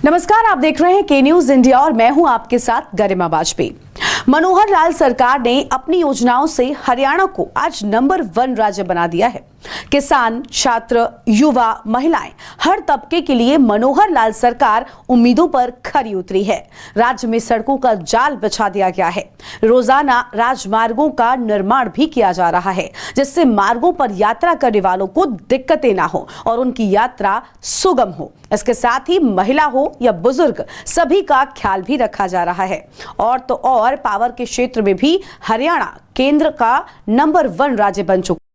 नमस्कार, आप देख रहे हैं के न्यूज इंडिया और मैं हूं आपके साथ गरिमा वाजपेयी। मनोहर लाल सरकार ने अपनी योजनाओं से हरियाणा को आज नंबर 1 राज्य बना दिया है। किसान, छात्र, युवा, महिलाएं, हर तबके के लिए मनोहर लाल सरकार उम्मीदों पर खरी उतरी है। राज्य में सड़कों का जाल बिछा दिया गया है। रोजाना राजमार्गों का निर्माण भी किया जा रहा है, जिससे मार्गों पर यात्रा करने वालों को दिक्कतें ना हो और उनकी यात्रा सुगम हो। इसके साथ ही महिला हो या बुजुर्ग, सभी का ख्याल भी रखा जा रहा है। और तो और पावर के क्षेत्र में भी हरियाणा केंद्र का नंबर 1 राज्य बन चुका।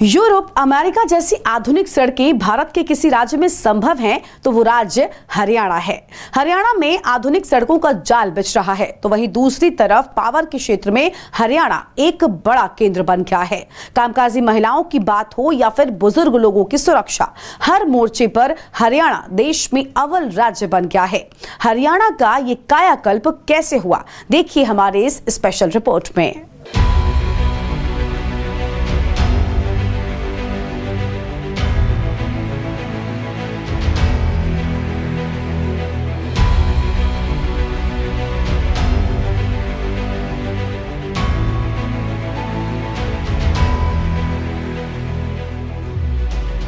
यूरोप, अमेरिका जैसी आधुनिक सड़कें भारत के किसी राज्य में संभव हैं तो वो राज्य हरियाणा है। हरियाणा में आधुनिक सड़कों का जाल बिछ रहा है, तो वहीं दूसरी तरफ पावर के क्षेत्र में हरियाणा एक बड़ा केंद्र बन गया है। कामकाजी महिलाओं की बात हो या फिर बुजुर्ग लोगों की सुरक्षा, हर मोर्चे पर हरियाणा देश में अव्वल राज्य बन गया है। हरियाणा का ये कायाकल्प कैसे हुआ, देखिए हमारे इस स्पेशल रिपोर्ट में।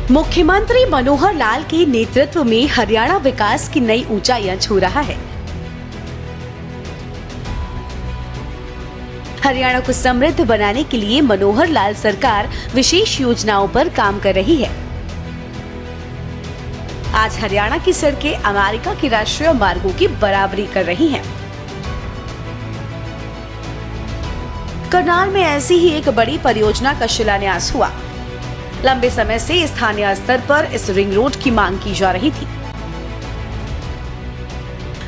मुख्यमंत्री मनोहर लाल के नेतृत्व में हरियाणा विकास की नई ऊंचाइयां छू रहा है। हरियाणा को समृद्ध बनाने के लिए मनोहर लाल सरकार विशेष योजनाओं पर काम कर रही है। आज हरियाणा की सड़कें अमेरिका के राष्ट्रीय मार्गों की बराबरी कर रही हैं। करनाल में ऐसी ही एक बड़ी परियोजना का शिलान्यास हुआ। लंबे समय से स्थानीय स्तर पर इस रिंग रोड की मांग की जा रही थी।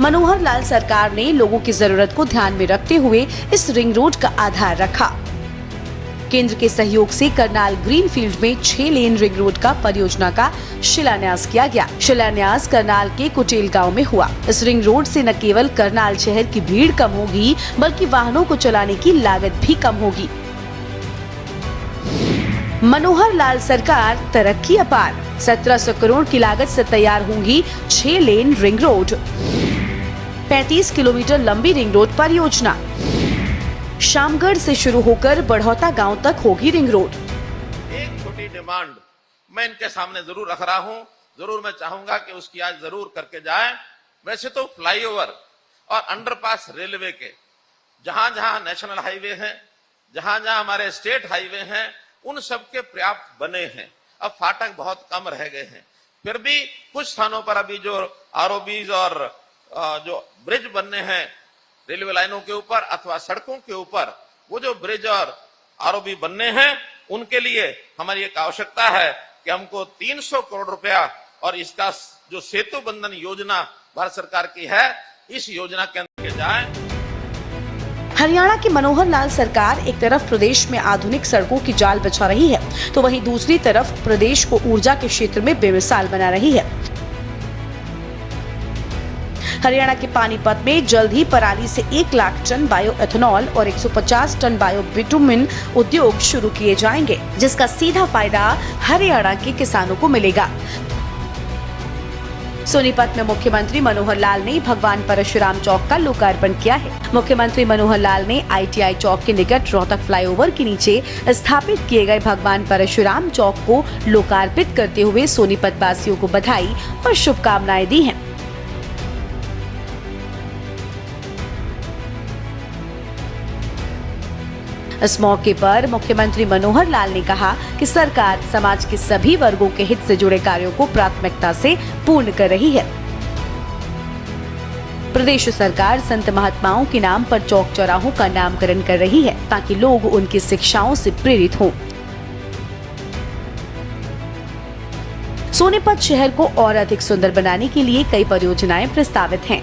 मनोहर लाल सरकार ने लोगों की जरूरत को ध्यान में रखते हुए इस रिंग रोड का आधार रखा। केंद्र के सहयोग से करनाल ग्रीनफील्ड में 6 लेन रिंग रोड का परियोजना का शिलान्यास किया गया। शिलान्यास करनाल के कुटेल गांव में हुआ। इस रिंग रोड से न केवल करनाल शहर की भीड़ कम होगी, बल्कि वाहनों को चलाने की लागत भी कम होगी। मनोहर लाल सरकार तरक्की अपार। 1700 करोड़ की लागत से तैयार होंगी 6 लेन रिंग रोड। 35 किलोमीटर लंबी रिंग रोड परियोजना। शामगढ़ से शुरू होकर बढ़ौता गांव तक होगी रिंग रोड। एक छोटी डिमांड मैं इनके सामने जरूर रख रहा हूं, जरूर मैं चाहूंगा कि उसकी आज जरूर करके जाए। वैसे तो फ्लाईओवर और अंडरपास रेलवे के जहां जहां नेशनल हाईवे हैं, जहां जहां हमारे स्टेट हाईवे हैं, उन सब के पर्याप्त बने हैं। अब फाटक बहुत कम रह गए हैं। फिर भी कुछ स्थानों पर अभी जो आरओबीज और जो ब्रिज बनने हैं रेलवे लाइनों के ऊपर अथवा सड़कों के ऊपर, वो जो ब्रिज और आरओबी बनने हैं, उनके लिए हमारी एक आवश्यकता है कि हमको 300 करोड़ रुपया और इसका जो सेतु बंधन योजना भारत सरकार की है, इस योजना के अंदर जाए। हरियाणा की मनोहर लाल सरकार एक तरफ प्रदेश में आधुनिक सड़कों की जाल बिछा रही है, तो वहीं दूसरी तरफ प्रदेश को ऊर्जा के क्षेत्र में बेमिसाल बना रही है। हरियाणा के पानीपत में जल्द ही पराली से 1 लाख टन बायो एथेनॉल और 150 टन बायो बिटुमिन उद्योग शुरू किए जाएंगे, जिसका सीधा फायदा हरियाणा के किसानों को मिलेगा। सोनीपत में मुख्यमंत्री मनोहर लाल ने भगवान परशुराम चौक का लोकार्पण किया है। मुख्यमंत्री मनोहर लाल ने ITI चौक के निकट रोहतक फ्लाईओवर के नीचे स्थापित किए गए भगवान परशुराम चौक को लोकार्पित करते हुए सोनीपत वासियों को बधाई और शुभकामनाएं दी हैं। इस मौके पर मुख्यमंत्री मनोहर लाल ने कहा कि सरकार समाज के सभी वर्गों के हित से जुड़े कार्यों को प्राथमिकता से पूर्ण कर रही है। प्रदेश सरकार संत महात्माओं के नाम पर चौक चौराहों का नामकरण कर रही है, ताकि लोग उनकी शिक्षाओं से प्रेरित हों। सोनीपत शहर को और अधिक सुंदर बनाने के लिए कई परियोजनाएं प्रस्तावित हैं।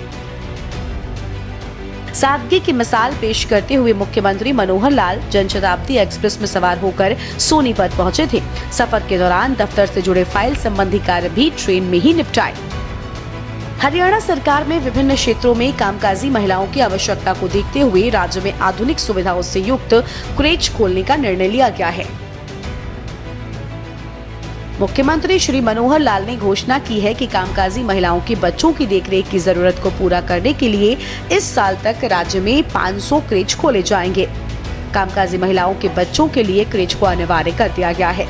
सादगी की मिसाल पेश करते हुए मुख्यमंत्री मनोहर लाल जनशताब्दी एक्सप्रेस में सवार होकर सोनीपत पहुंचे थे। सफर के दौरान दफ्तर से जुड़े फाइल संबंधी कार्य भी ट्रेन में ही निपटाए। हरियाणा सरकार में विभिन्न क्षेत्रों में कामकाजी महिलाओं की आवश्यकता को देखते हुए राज्य में आधुनिक सुविधाओं से युक्त क्रेच खोलने का निर्णय लिया गया है। मुख्यमंत्री श्री मनोहर लाल ने घोषणा की है कि कामकाजी महिलाओं के बच्चों की देखरेख की जरूरत को पूरा करने के लिए इस साल तक राज्य में 500 क्रेच खोले जाएंगे। कामकाजी महिलाओं के बच्चों के लिए क्रेच को अनिवार्य कर दिया गया है।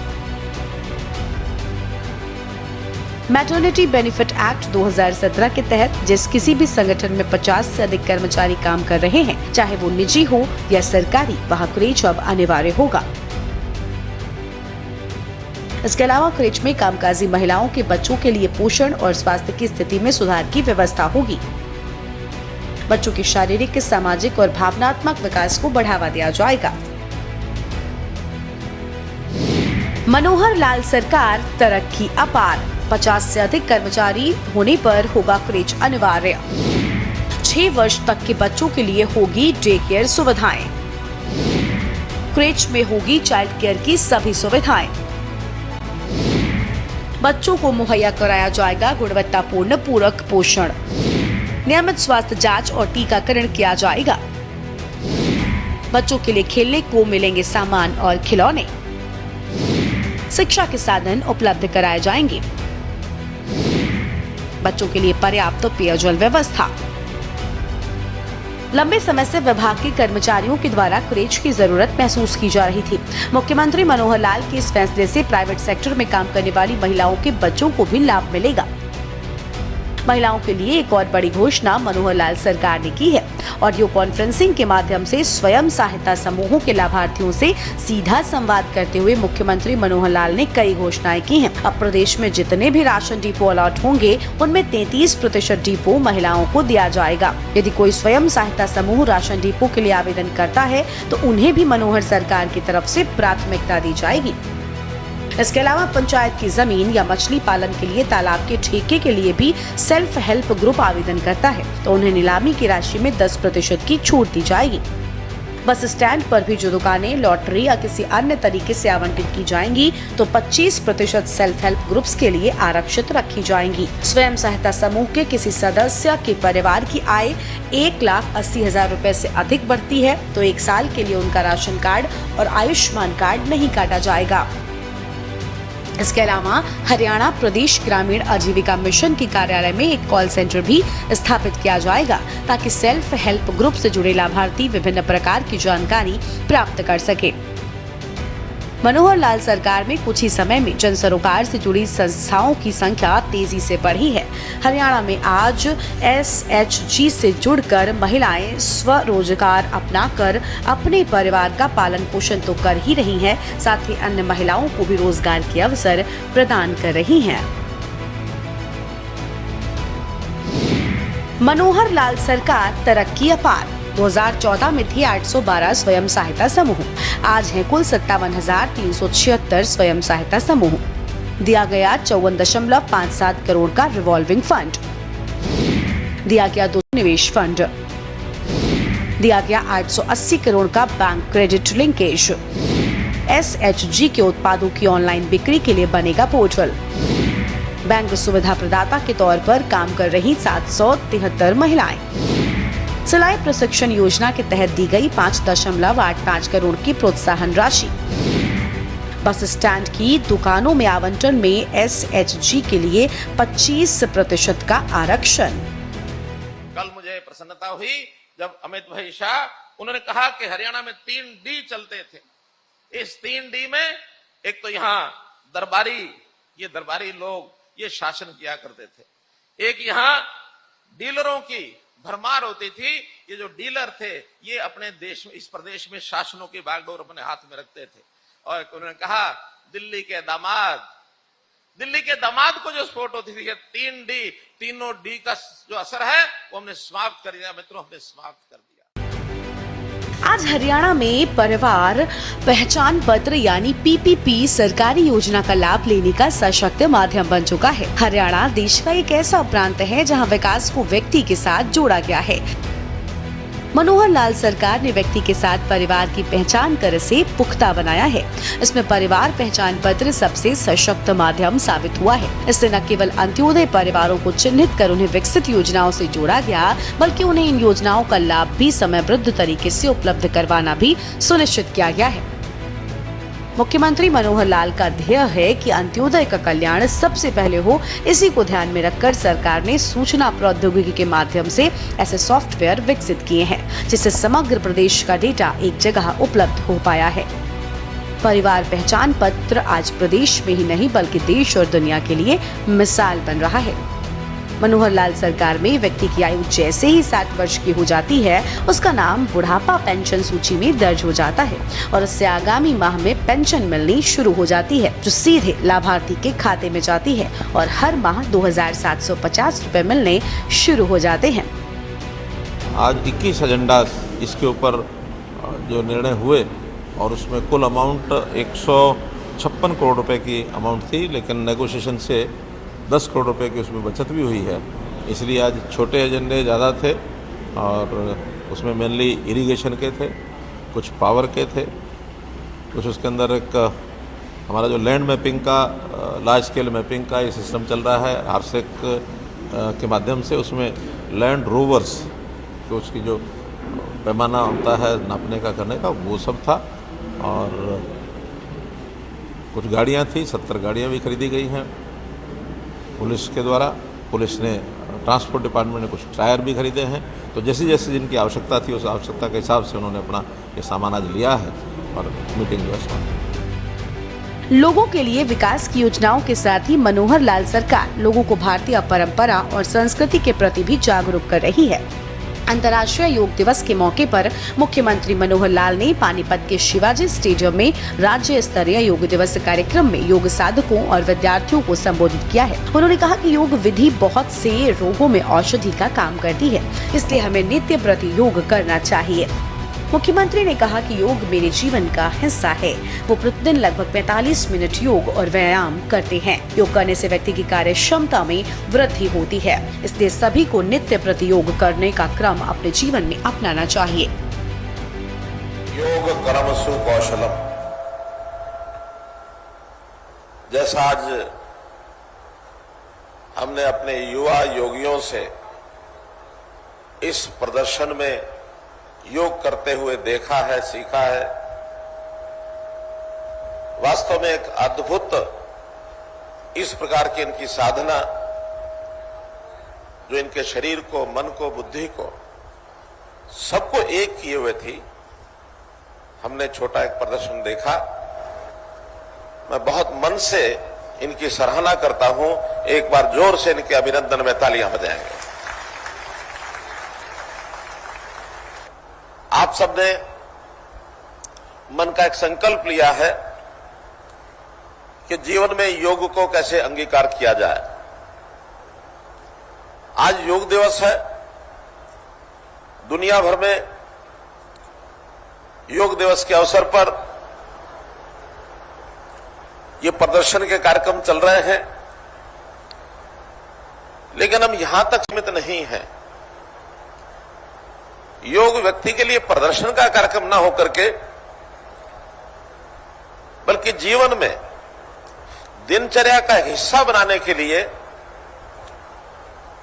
मैटरनिटी बेनिफिट एक्ट 2017 के तहत जिस किसी भी संगठन में 50 से अधिक कर्मचारी काम कर रहे हैं, चाहे वो निजी हो या सरकारी, वहाँ क्रेच अब अनिवार्य होगा। इसके अलावा क्रेच में कामकाजी महिलाओं के बच्चों के लिए पोषण और स्वास्थ्य की स्थिति में सुधार की व्यवस्था होगी। बच्चों के शारीरिक, सामाजिक और भावनात्मक विकास को बढ़ावा दिया जाएगा। मनोहर लाल सरकार तरक्की अपार, 50 से अधिक कर्मचारी होने पर होगा क्रेच अनिवार्य। 6 वर्ष तक के बच्चों के लिए होगी डे केयर सुविधाएं। क्रेच में होगी चाइल्ड केयर की सभी सुविधाएं। बच्चों को मुहैया कराया जाएगा गुणवत्तापूर्ण पूरक पोषण। नियमित स्वास्थ्य जांच और टीकाकरण किया जाएगा। बच्चों के लिए खेलने को मिलेंगे सामान और खिलौने। शिक्षा के साधन उपलब्ध कराए जाएंगे। बच्चों के लिए पर्याप्त पेयजल व्यवस्था। लंबे समय से विभाग के कर्मचारियों के द्वारा क्रेच की जरूरत महसूस की जा रही थी। मुख्यमंत्री मनोहर लाल के इस फैसले से प्राइवेट सेक्टर में काम करने वाली महिलाओं के बच्चों को भी लाभ मिलेगा। महिलाओं के लिए एक और बड़ी घोषणा मनोहर लाल सरकार ने की है। ऑडियो कॉन्फ्रेंसिंग के माध्यम से स्वयं सहायता समूहों के लाभार्थियों से सीधा संवाद करते हुए मुख्यमंत्री मनोहर लाल ने कई घोषणाएं की हैं। अब प्रदेश में जितने भी राशन डिपो अलॉट होंगे, उनमें 33% डिपो महिलाओं को दिया जाएगा। यदि कोई स्वयं सहायता समूह राशन डिपो के लिए आवेदन करता है तो उन्हें भी मनोहर सरकार की तरफ से प्राथमिकता दी जाएगी। इसके अलावा पंचायत की जमीन या मछली पालन के लिए तालाब के ठेके के लिए भी सेल्फ हेल्प ग्रुप आवेदन करता है तो उन्हें नीलामी की राशि में 10% की छूट दी जाएगी। बस स्टैंड पर भी जो दुकानें लॉटरी या किसी अन्य तरीके से आवंटित की जाएंगी तो 25% सेल्फ हेल्प ग्रुप्स के लिए आरक्षित रखी जाएंगी। स्वयं सहायता समूह के किसी सदस्य के परिवार की आय 1,80,000 रुपए से अधिक बढ़ती है तो 1 साल के लिए उनका राशन कार्ड और आयुष्मान कार्ड नहीं काटा जाएगा। इसके अलावा हरियाणा प्रदेश ग्रामीण आजीविका मिशन के कार्यालय में एक कॉल सेंटर भी स्थापित किया जाएगा ताकि सेल्फ हेल्प ग्रुप से जुड़े लाभार्थी विभिन्न प्रकार की जानकारी प्राप्त कर सके। मनोहर लाल सरकार में कुछ ही समय में जन सरोकार से जुड़ी संस्थाओं की संख्या तेजी से बढ़ी है। हरियाणा में आज SHG से जुड़कर महिलाएं स्वरोजगार अपनाकर अपने परिवार का पालन पोषण तो कर ही रही हैं, साथ ही अन्य महिलाओं को भी रोजगार के अवसर प्रदान कर रही हैं। मनोहर लाल सरकार तरक्की अपार। 2014 में थी 812 स्वयं सहायता समूह, आज है कुल 57,376 स्वयं सहायता समूह। दिया गया 54.57 करोड़ का रिवॉल्विंग फंड, दिया गया 2 निवेश फंड, दिया गया 880 करोड़ का बैंक क्रेडिट लिंकेज। SHG के उत्पादों की ऑनलाइन बिक्री के लिए बनेगा पोर्टल। बैंक सुविधा प्रदाता के तौर पर काम कर रही 773 महिलाएं। सिलाई प्रशिक्षण योजना के तहत दी गई 5.85 करोड़ की प्रोत्साहन राशि। बस स्टैंड की दुकानों में आवंटन में SHG के लिए 25% का आरक्षण। कल मुझे प्रसन्नता हुई जब अमित भाई शाह उन्होंने कहा कि हरियाणा में 3D चलते थे। इस 3D में एक तो यहाँ दरबारी लोग ये शासन किया करते थे, एक यहाँ डीलरों की भरमार होती थी। ये जो डीलर थे ये अपने देश में, इस प्रदेश में शासनों की बागडोर अपने हाथ में रखते थे। और उन्होंने कहा दिल्ली के दामाद को जो स्पोर्ट होती थी, 3D, तीनों D का जो असर है वो हमने समाप्त कर दिया मित्रों, हमने समाप्त कर दिया। आज हरियाणा में परिवार पहचान पत्र यानी PPP सरकारी योजना का लाभ लेने का सशक्त माध्यम बन चुका है। हरियाणा देश का एक ऐसा प्रांत है जहां विकास को व्यक्ति के साथ जोड़ा गया है। मनोहर लाल सरकार ने व्यक्ति के साथ परिवार की पहचान कर इसे पुख्ता बनाया है। इसमें परिवार पहचान पत्र सबसे सशक्त माध्यम साबित हुआ है। इससे न केवल अंत्योदय परिवारों को चिन्हित कर उन्हें विकसित योजनाओं से जोड़ा गया, बल्कि उन्हें इन योजनाओं का लाभ भी समयबद्ध तरीके से उपलब्ध करवाना भी सुनिश्चित किया गया है। मुख्यमंत्री मनोहर लाल का ध्येय है कि अंत्योदय का कल्याण सबसे पहले हो। इसी को ध्यान में रखकर सरकार ने सूचना प्रौद्योगिकी के माध्यम से ऐसे सॉफ्टवेयर विकसित किए हैं, जिससे समग्र प्रदेश का डेटा एक जगह उपलब्ध हो पाया है। परिवार पहचान पत्र आज प्रदेश में ही नहीं बल्कि देश और दुनिया के लिए मिसाल बन रहा है। मनोहर लाल सरकार में व्यक्ति की आयु जैसे ही 60 वर्ष की हो जाती है, उसका नाम बुढ़ापा पेंशन सूची में दर्ज हो जाता है और उससे आगामी माह में पेंशन मिलनी शुरू हो जाती है, जो सीधे लाभार्थी के खाते में जाती है और हर माह 2750 रुपए मिलने शुरू हो जाते हैं। आज 21 एजेंडा इसके ऊपर जो निर्णय हुए और उसमें कुल अमाउंट 156 करोड़ रुपए की अमाउंट थी, लेकिन नेगोशिएशन से 10 करोड़ रुपए की उसमें बचत भी हुई है। इसलिए आज छोटे एजेंडे ज़्यादा थे और उसमें मेनली इरिगेशन के थे, कुछ पावर के थे, कुछ उसके अंदर एक हमारा जो लैंड मैपिंग का लार्ज स्केल मैपिंग का ये सिस्टम चल रहा है आरसेक के माध्यम से, उसमें लैंड रोवर्स तो उसकी जो पैमाना होता है नापने का करने का वो सब था। और कुछ गाड़ियाँ थी, 70 गाड़ियाँ भी खरीदी गई हैं पुलिस के द्वारा। पुलिस ने ट्रांसपोर्ट डिपार्टमेंट ने कुछ टायर भी खरीदे हैं। तो जैसी जैसी जिनकी आवश्यकता थी उस आवश्यकता के हिसाब से उन्होंने अपना ये सामान आज लिया है और मीटिंग व्यवस्था। लोगों के लिए विकास की योजनाओं के साथ ही मनोहर लाल सरकार लोगों को भारतीय परंपरा और संस्कृति के प्रति भी जागरूक कर रही है। अंतर्राष्ट्रीय योग दिवस के मौके पर मुख्यमंत्री मनोहर लाल ने पानीपत के शिवाजी स्टेडियम में राज्य स्तरीय योग दिवस कार्यक्रम में योग साधकों और विद्यार्थियों को संबोधित किया है। उन्होंने कहा कि योग विधि बहुत से रोगों में औषधि का काम करती है, इसलिए हमें नित्य प्रति योग करना चाहिए। मुख्यमंत्री ने कहा कि योग मेरे जीवन का हिस्सा है। वो प्रतिदिन लगभग 45 मिनट योग और व्यायाम करते हैं। योग करने से व्यक्ति की कार्य क्षमता में वृद्धि होती है, इसलिए सभी को नित्य प्रति योग करने का क्रम अपने जीवन में अपनाना चाहिए। योग कर्मसु कौशलम, जैसा आज हमने अपने युवा योगियों से इस प्रदर्शन में योग करते हुए देखा है, सीखा है, वास्तव में एक अद्भुत इस प्रकार की इनकी साधना जो इनके शरीर को, मन को, बुद्धि को, सबको एक किए हुए थी। हमने छोटा एक प्रदर्शन देखा। मैं बहुत मन से इनकी सराहना करता हूं। एक बार जोर से इनके अभिनंदन में तालियां बजाएंगे। आप सबने मन का एक संकल्प लिया है कि जीवन में योग को कैसे अंगीकार किया जाए। आज योग दिवस है। दुनिया भर में योग दिवस के अवसर पर ये प्रदर्शन के कार्यक्रम चल रहे हैं, लेकिन हम यहां तक सीमित नहीं हैं। योग व्यक्ति के लिए प्रदर्शन का कार्यक्रम ना होकर के बल्कि जीवन में दिनचर्या का हिस्सा बनाने के लिए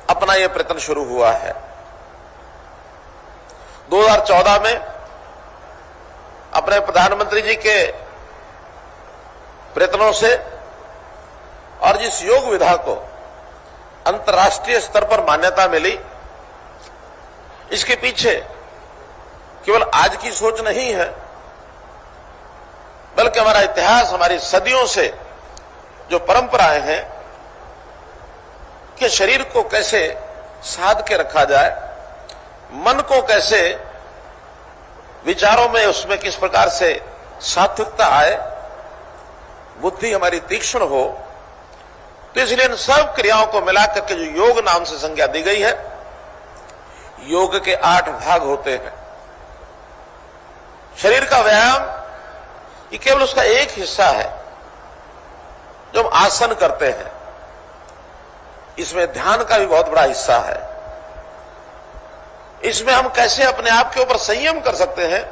अपना यह प्रयत्न शुरू हुआ है। 2014 में अपने प्रधानमंत्री जी के प्रयत्नों से और जिस योग विधा को अंतर्राष्ट्रीय स्तर पर मान्यता मिली, इसके पीछे केवल आज की सोच नहीं है, बल्कि हमारा इतिहास, हमारी सदियों से जो परंपराएं हैं कि शरीर को कैसे साध के रखा जाए, मन को कैसे विचारों में उसमें किस प्रकार से सात्विकता आए, बुद्धि हमारी तीक्ष्ण हो। तो इसलिए इन सब क्रियाओं को मिलाकर के जो योग नाम से संज्ञा दी गई है, योग के 8 भाग होते हैं। शरीर का व्यायाम ये केवल उसका एक हिस्सा है। जो हम आसन करते हैं, इसमें ध्यान का भी बहुत बड़ा हिस्सा है। इसमें हम कैसे अपने आप के ऊपर संयम कर सकते हैं।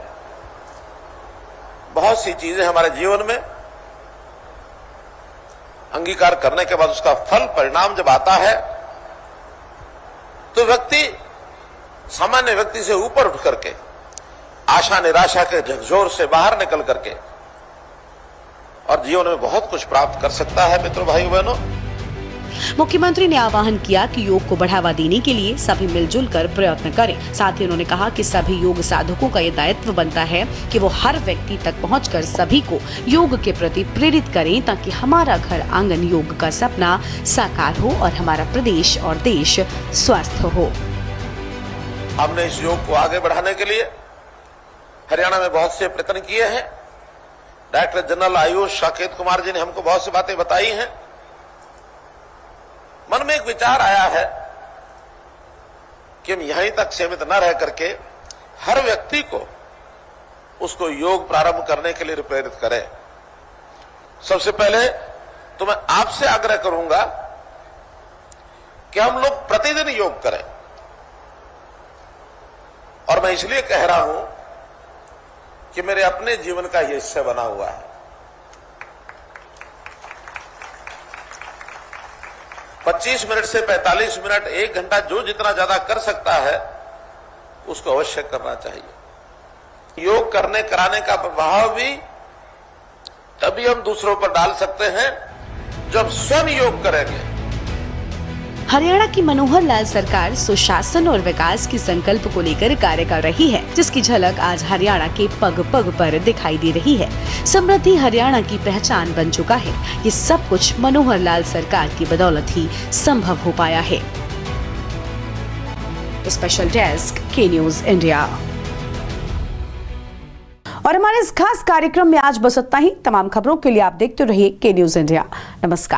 बहुत सी चीजें हमारे जीवन में अंगीकार करने के बाद उसका फल परिणाम जब आता है तो व्यक्ति सामान्य व्यक्ति से ऊपर उठ करके आशा निराशा के झकझोर से बाहर निकल करके और जीवन में बहुत कुछ प्राप्त कर सकता है। मित्रों, भाइयों बहनों, मुख्यमंत्री ने आह्वान किया कि योग को बढ़ावा देने के लिए सभी मिलजुल कर प्रयत्न करें। साथ ही उन्होंने कहा कि सभी योग साधकों का ये दायित्व बनता है कि वो हर व्यक्ति तक पहुंचकर सभी को योग के प्रति प्रेरित करें, ताकि हमारा घर आंगन योग का सपना साकार हो और हमारा प्रदेश और देश स्वस्थ हो। हमने इस योग को आगे बढ़ाने के लिए हरियाणा में बहुत से प्रयत्न किए हैं। डायरेक्टर जनरल आयुष साकेत कुमार जी ने हमको बहुत सी बातें बताई हैं। मन में एक विचार आया है कि हम यहीं तक सीमित न रह करके हर व्यक्ति को उसको योग प्रारंभ करने के लिए प्रेरित करें। सबसे पहले तो मैं आपसे आग्रह करूंगा कि हम लोग प्रतिदिन योग करें, और मैं इसलिए कह रहा हूं कि मेरे अपने जीवन का यह हिस्सा बना हुआ है। 25 मिनट से 45 मिनट, 1 घंटा, जो जितना ज्यादा कर सकता है उसको अवश्य करना चाहिए। योग करने कराने का प्रभाव भी तभी हम दूसरों पर डाल सकते हैं जब स्वयं योग करेंगे। हरियाणा की मनोहर लाल सरकार सुशासन और विकास की संकल्प को लेकर कार्य कर रही है, जिसकी झलक आज हरियाणा के पग पग पर दिखाई दे रही है। समृद्धि हरियाणा की पहचान बन चुका है। ये सब कुछ मनोहर लाल सरकार की बदौलत ही संभव हो पाया है। स्पेशल डेस्क, के न्यूज इंडिया। और हमारे इस खास कार्यक्रम में आज बस इतना ही। तमाम खबरों के लिए आप देखते रहिए के न्यूज इंडिया। नमस्कार।